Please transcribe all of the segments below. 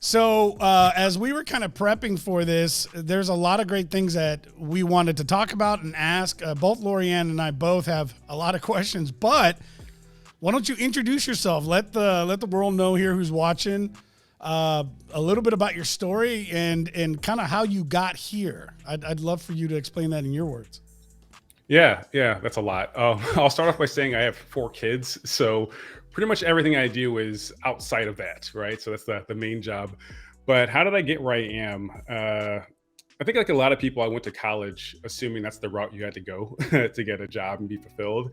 So as we were kind of prepping for this, there's a lot of great things that we wanted to talk about and ask. Both Laurie-Ann and I both have a lot of questions, but why don't you introduce yourself? Let the world know here who's watching a little bit about your story and kind of how you got here. I'd love for you to explain that in your words. Yeah, that's a lot. I'll start off by saying I have 4 kids, so pretty much everything I do is outside of that, right? So that's the main job. But how did I get where I am? I think like a lot of people, I went to college assuming that's the route you had to go to get a job and be fulfilled.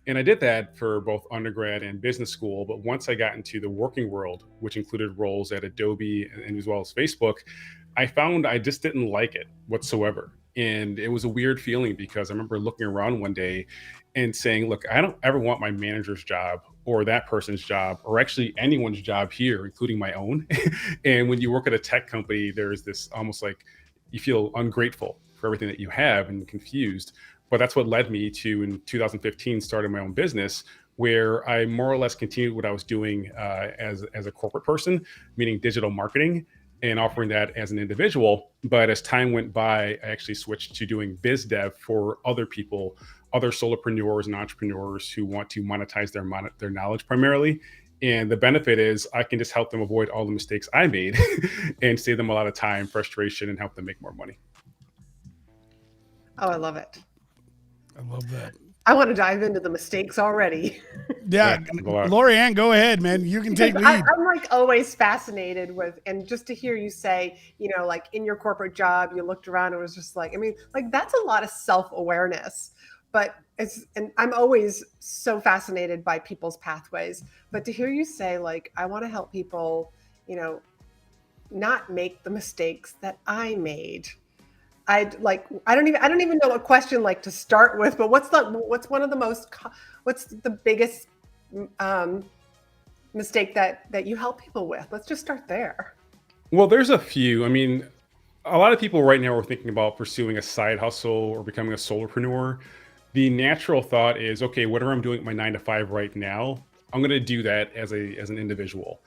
And I did that for both undergrad and business school. But once I got into the working world, which included roles at Adobe and as well as Facebook, I found I just didn't like it whatsoever. And it was a weird feeling because I remember looking around one day and saying, look, I don't ever want my manager's job or that person's job or actually anyone's job here, including my own. And when you work at a tech company, there's this almost like you feel ungrateful for everything that you have and confused. But that's what led me to, in 2015, starting my own business, where I more or less continued what I was doing as a corporate person, meaning digital marketing, and offering that as an individual. But as time went by, I actually switched to doing biz dev for other people, other solopreneurs and entrepreneurs who want to monetize their knowledge primarily. And the benefit is I can just help them avoid all the mistakes I made and save them a lot of time, frustration, and help them make more money. Oh, I love it. I love that. I want to dive into the mistakes already. Yeah, Laurie-Ann, go ahead, man. You can take lead. I'm like always fascinated with, and just to hear you say, like in your corporate job, you looked around and it was just like, that's a lot of self-awareness, but and I'm always so fascinated by people's pathways, but to hear you say like, I want to help people, not make the mistakes that I made. I don't even know what question like to start with, but what's the biggest mistake that you help people with? Let's just start there. Well, there's a few. A lot of people right now are thinking about pursuing a side hustle or becoming a solopreneur. The natural thought is, okay, whatever I'm doing at my 9-to-5 right now, I'm going to do that as an individual.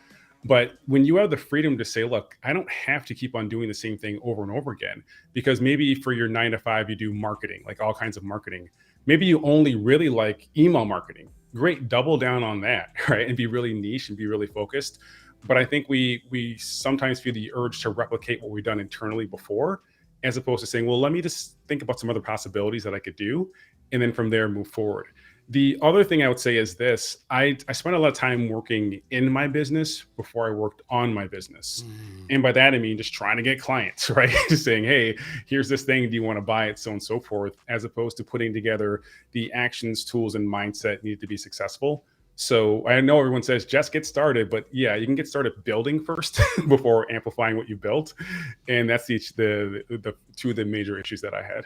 But when you have the freedom to say, look, I don't have to keep on doing the same thing over and over again, because maybe for your 9-to-5, you do marketing, like all kinds of marketing. Maybe you only really like email marketing. Great, double down on that, right? And be really niche and be really focused. But I think we sometimes feel the urge to replicate what we've done internally before, as opposed to saying, well, let me just think about some other possibilities that I could do, and then from there move forward. The other thing I would say is this: I spent a lot of time working in my business before I worked on my business. And by that, I mean just trying to get clients, right? Just saying, hey, here's this thing. Do you want to buy it? So on and so forth, as opposed to putting together the actions, tools, and mindset needed to be successful. So I know everyone says just get started, but yeah, you can get started building first before amplifying what you built. And that's the two of the major issues that I had.